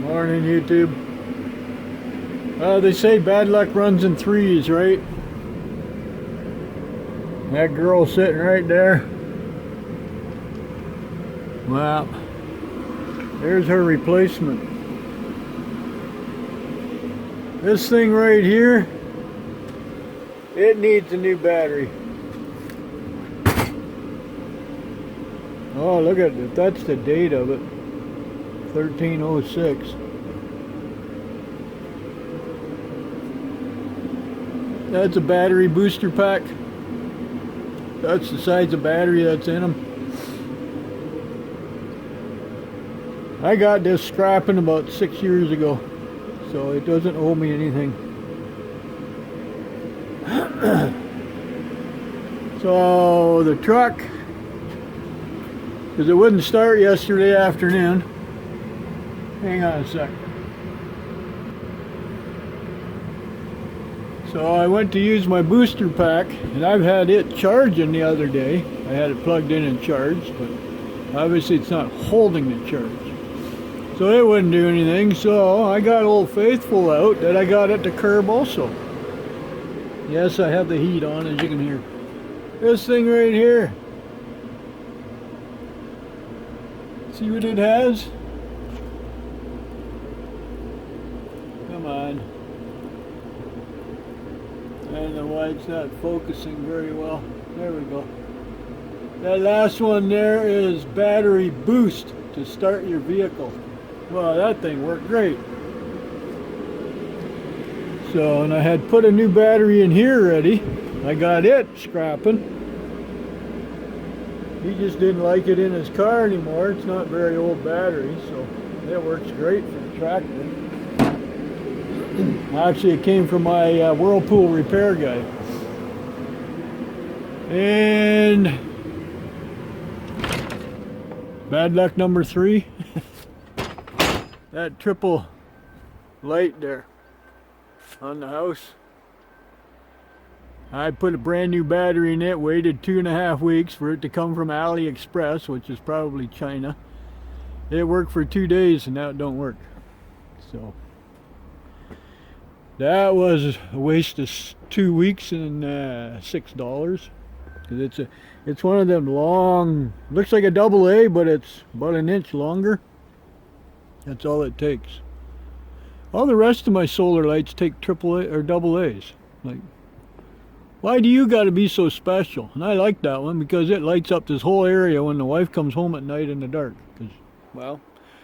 Morning, YouTube. They say bad luck runs in threes, right? That girl sitting right there. Well, there's her replacement. This thing right here, it needs a new battery. Oh, look at it. That's the date of it. 1306. That's a battery booster pack. That's the size of battery that's in them. I got this scrapping about 6 years ago, so it doesn't owe me anything. So the truck, because it wouldn't start yesterday afternoon. Hang on a sec. So I went to use my booster pack, and I've had it charging the other day. I had it plugged in and charged, but obviously it's not holding the charge. So it wouldn't do anything, so I got Old Faithful out that I got at the curb also. Yes, I have the heat on, as you can hear. This thing right here. See what it has? Come on. I don't know why it's not focusing very well. There we go. That last one there is battery boost to start your vehicle. Well, that thing worked great. So, and I had put a new battery in here already. I got it scrapping. He just didn't like it in his car anymore. It's not very old battery, so it works great for the tractor. Actually, it came from my Whirlpool repair guy. And bad luck number 3. That triple light there on the house. I put a brand new battery in it, waited 2.5 weeks for it to come from AliExpress, which is probably China. It worked for 2 days and now it don't work. So that was a waste of 2 weeks and $6. Because it's one of them long, looks like a double A, but it's about an inch longer. That's all it takes. All the rest of my solar lights take triple A or double A's. Like, why do you got to be so special? And I like that one because it lights up this whole area when the wife comes home at night in the dark. Because, well,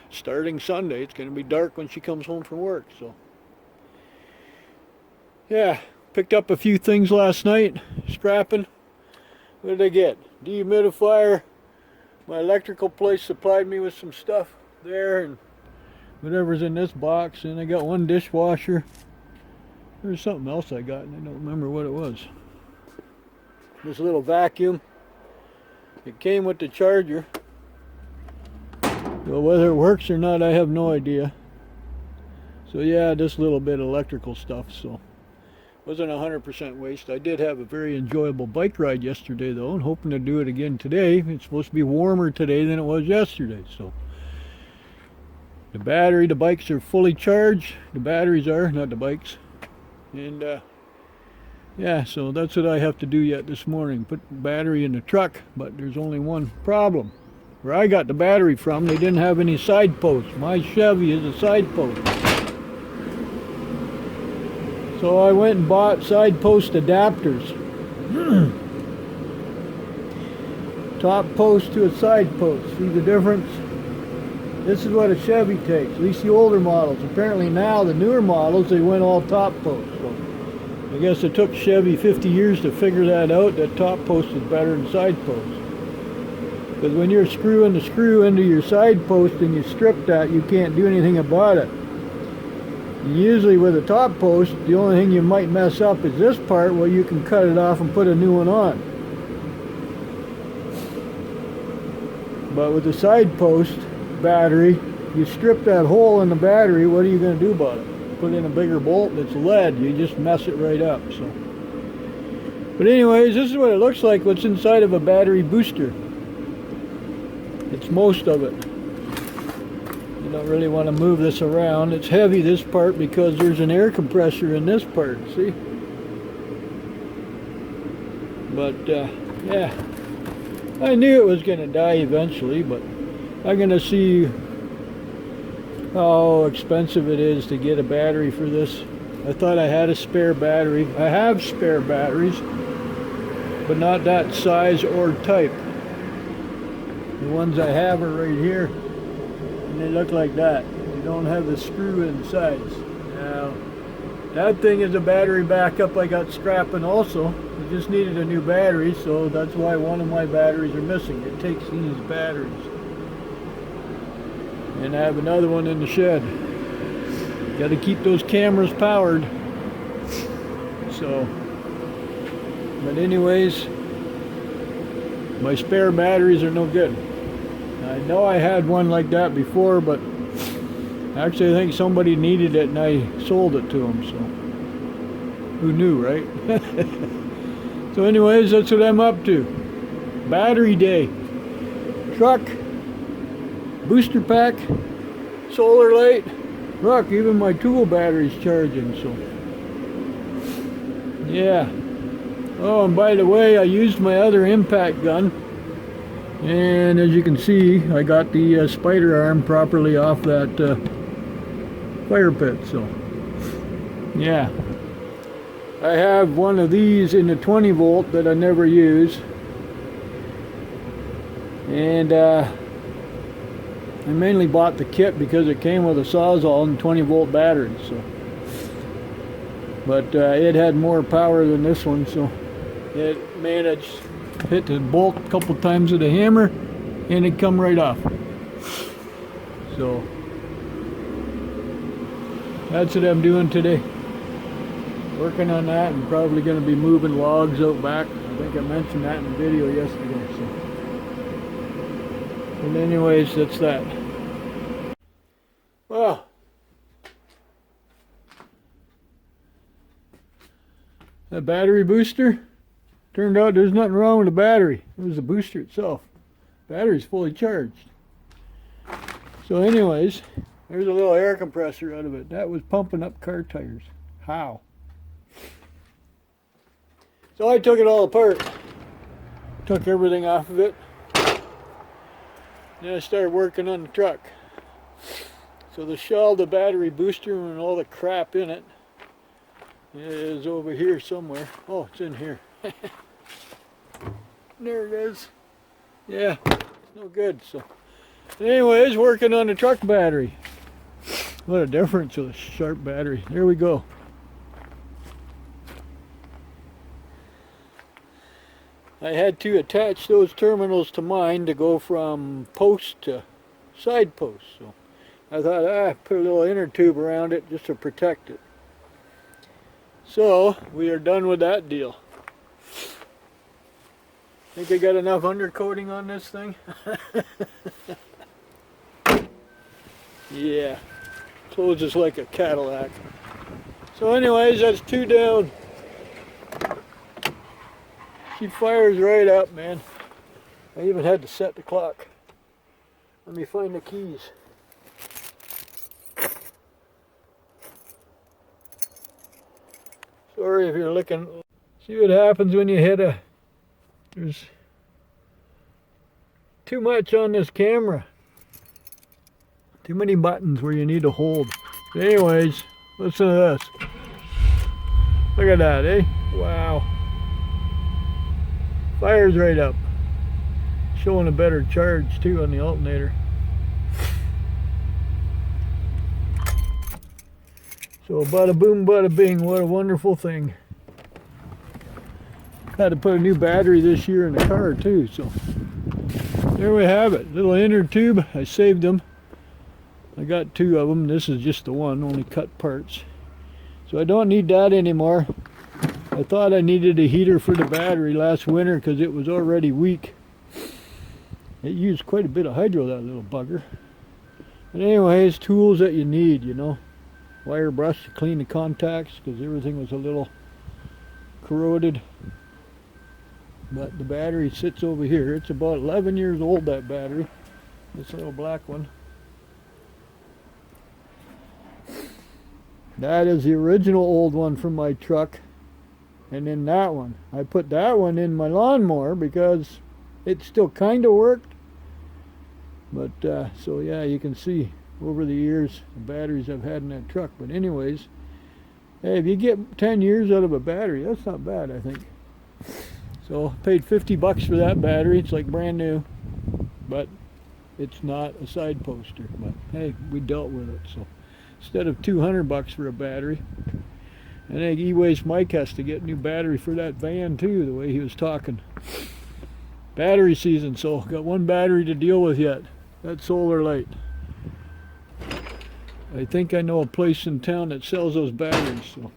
starting Sunday, it's going to be dark when she comes home from work. So, yeah, picked up a few things last night, scrapping. What did I get? Dehumidifier. My electrical place supplied me with some stuff there, and whatever's in this box. And I got one dishwasher. There's something else I got, and I don't remember what it was. This little vacuum. It came with the charger. Well, whether it works or not, I have no idea. So yeah, just a little bit of electrical stuff. So wasn't 100% waste. I did have a very enjoyable bike ride yesterday, though, and hoping to do it again today. It's supposed to be warmer today than it was yesterday. So the battery, the bikes are fully charged. The batteries are, not the bikes. And yeah, so that's what I have to do yet this morning. Put the battery in the truck, but there's only one problem. Where I got the battery from, they didn't have any side posts. My Chevy is a side post. So I went and bought side post adapters. Top post to a side post. See the difference? This is what a Chevy takes, at least the older models. Apparently now, the newer models, they went all top post. So I guess it took Chevy 50 years to figure that out, that top post is better than side post. Because when you're screwing the screw into your side post and you strip that, you can't do anything about it. And usually with a top post, the only thing you might mess up is this part, where you can cut it off and put a new one on. But with the side post battery, you strip that hole in the battery, what are you going to do about it? Put in a bigger bolt that's lead, you just mess it right up. So, but anyways, this is what it looks like, what's inside of a battery booster. It's most of it. And don't really want to move this around. It's heavy, this part, because there's an air compressor in this part, see? But yeah, I knew it was going to die eventually, but I'm going to see how expensive it is to get a battery for this. I thought I had a spare battery. I have spare batteries, but not that size or type. The ones I have are right here, and they look like that. They don't have the screw inside. Now, that thing is a battery backup I got scrapping also. I just needed a new battery, so that's why one of my batteries are missing. It takes these batteries. And I have another one in the shed. Got to keep those cameras powered. So, but anyways, my spare batteries are no good. I know I had one like that before, but actually I think somebody needed it and I sold it to them, so who knew, right? So anyways, that's what I'm up to. Battery day. Truck, booster pack, solar light. Look, even my tool battery's charging, so yeah. Oh, and by the way, I used my other impact gun, and as you can see, I got the spider arm properly off that fire pit, so yeah. I have one of these in the 20 volt that I never use, and I mainly bought the kit because it came with a Sawzall and 20 volt battery, so but it had more power than this one, so it managed to hit the bolt a couple times with a hammer and it come right off. So that's what I'm doing today, working on that, and probably going to be moving logs out back. I think I mentioned that in the video yesterday, so and anyways, that's that. Well, that battery booster, turned out there's nothing wrong with the battery. It was the booster itself. Battery's fully charged. So anyways, there's a little air compressor out of it. That was pumping up car tires. How? So I took it all apart. Took everything off of it. Then I started working on the truck. So the shell, the battery booster, and all the crap in it is over here somewhere. Oh, it's in here. There it is. Yeah, it's no good. So anyways, working on the truck battery. What a difference with a sharp battery. There we go. I had to attach those terminals to mine to go from post to side post. So I thought, put a little inner tube around it just to protect it. So we are done with that deal. Think I got enough undercoating on this thing? Yeah, closes like a Cadillac. So anyways, that's 2 down. She fires right up, man. I even had to set the clock. Let me find the keys. Sorry if you're looking. See what happens when you hit a... There's too much on this camera. Too many buttons where you need to hold. But anyways, listen to this. Look at that, eh? Wow. Fires right up. Showing a better charge too on the alternator. So bada boom, bada bing, what a wonderful thing. Had to put a new battery this year in the car too, so there we have it. Little inner tube, I saved them. I got 2 of them. This is just the one, only cut parts. So I don't need that anymore. I thought I needed a heater for the battery last winter because it was already weak. It used quite a bit of hydro, that little bugger. But anyways, tools that you need, you know. Wire brush to clean the contacts because everything was a little corroded. But the battery sits over here. It's about 11 years old, that battery. This little black one. That is the original old one from my truck. And then that one. I put that one in my lawnmower because it still kind of worked. But, so yeah, you can see over the years the batteries I've had in that truck. But anyways, hey, if you get 10 years out of a battery, that's not bad, I think. So I paid $50 for that battery. It's like brand new. But it's not a side poster. But hey, we dealt with it. So instead of $200 for a battery, I think E-Waste Mike has to get a new battery for that van too, the way he was talking. Battery season, so got one battery to deal with yet. That Solar Light. I think I know a place in town that sells those batteries. So,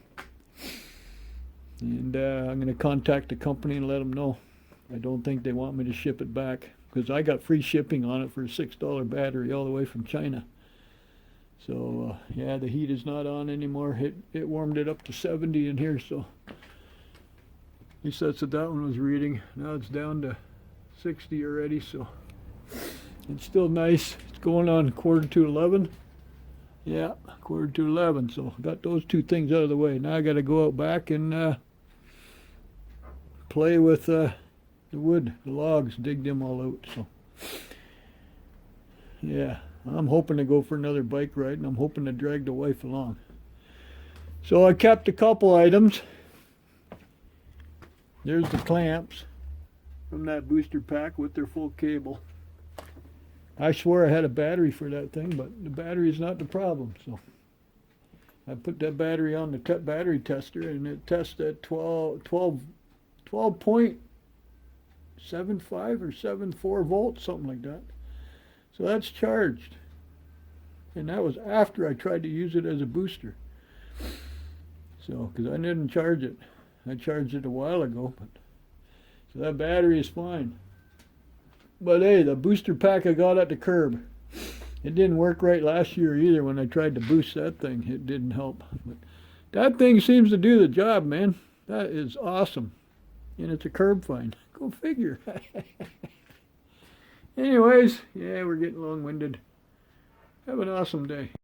and I'm going to contact the company and let them know. I don't think they want me to ship it back because I got free shipping on it for a $6 battery all the way from China. So yeah, the heat is not on anymore. It warmed it up to 70 in here, so at least that's what that one was reading. Now it's down to 60 already, so it's still nice. It's going on 11:15. Yeah, 11:15. So got those two things out of the way. Now I got to go out back and play with the wood, the logs, dig them all out. So yeah. I'm hoping to go for another bike ride, and I'm hoping to drag the wife along. So I kept a couple items. There's the clamps from that booster pack with their full cable. I swore I had a battery for that thing, but the battery is not the problem. So I put that battery on the battery tester, and it tests at 12.75 or 74 volts, something like that. So that's charged. And that was after I tried to use it as a booster. So, because I didn't charge it. I charged it a while ago. So that battery is fine. But hey, the booster pack I got at the curb. It didn't work right last year either when I tried to boost that thing. It didn't help. But that thing seems to do the job, man. That is awesome. And it's a curb find. Go figure. Anyways, yeah, we're getting long-winded. Have an awesome day.